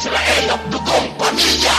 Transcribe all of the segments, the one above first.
sila ay dugong pamilya.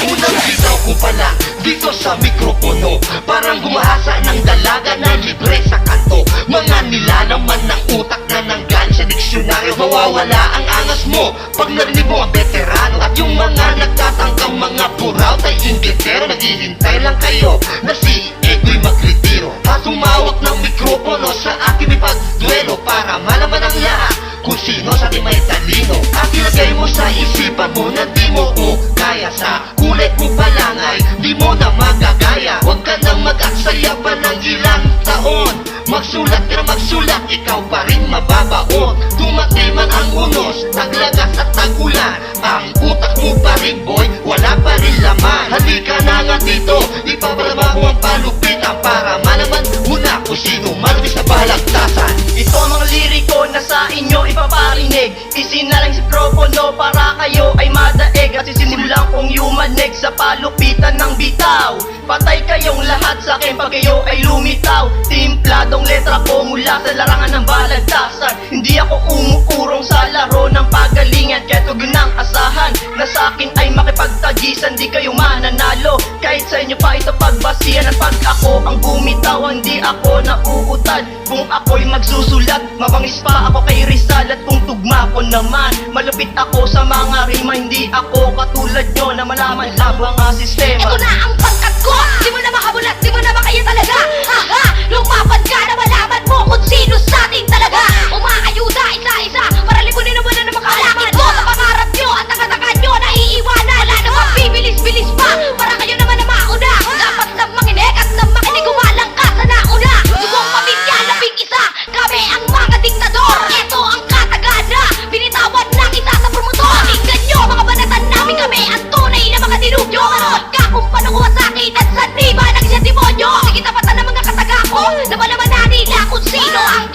Unang bitaw ko pala dito sa mikropono, parang gumahasa ng dalaga na libre sa kanto. Mga nilalaman ng utak na nanggaling sa diksyonaryo. Mawawala ang angas mo pag narinig mo ang veterano. At yung mga nagtatangkang mga buraw tay inggitero, naghihintay lang kayo na si Ego'y magretiro. At humawak ng mikropono sa akin ipagduelo, para malaman ang lahat kung sino sa ating may talino. At ilagay mo sa isipan mo na di mo ko kaya, sa kulit mo palang ay di mo na magagaya. Huwag ka nang mag-aksaya pa ng ilang taon, magsulat ka na magsulat, ikaw pa rin mababaon. Dumating man ang unos, taglagas at tagulan, ang utak mo pa rin boy, wala pa rin laman. Halika na nga dito, ipabalama mo ang palupitan, para malaman mo na kung sino malabis na balagtasan. Ito ang mga liriko na sa inyo ipaparinig, isinalang sa mikropono para kayo ay madaig. At sisimulan kong yumanig sa palupitan ng bitaw. Patay kayong lahat sa akin pag kayo ay lumitaw. Timpladong letra ko mula sa larangan ng balagtasan. Hindi ako umuurong sa laro ng pagalingan, kaya tugon ng asahan na sa akin ay makipagtagisan. Di kayo mananalo kahit sa inyo pa ito pagbasihan. At pag ako ang bumitaw, hindi ako nauutad. Kung ako'y magsusulat, mabangis pa ako kay Rizal. At kung tugma ko naman, malupit ako sa mga rima. Hindi ako katulad nyo na malaman labang ang sistema. Ito na ang pangkat ko, di mo na makabulat, di mo na makaya talaga. Aha, lumaban ka na malaman mo kung sino sa atin talaga. Umaayuda isa-isa para lipunin naman na naman kalakit ko sa pangarap nyo at nakataka nyo naiiwanan. Wala namang bibilis-bilis pa para kayo naman na mauna. Dapat na makinig at na makinig, umalang ka sa nauna. Dugong pamilya, labing isa, kami ang mga diktador. Ito ang katagana, binitawan ng isa sa promotor. Pakinggan nyo mga banatan namin, kami ang tunay na mga dinugyo. Manood ka kung paano kuha sa akin at sa di ba ng isang demonyo. Sige, tapatan ng mga kataga ko na malaman na nila kung sino ang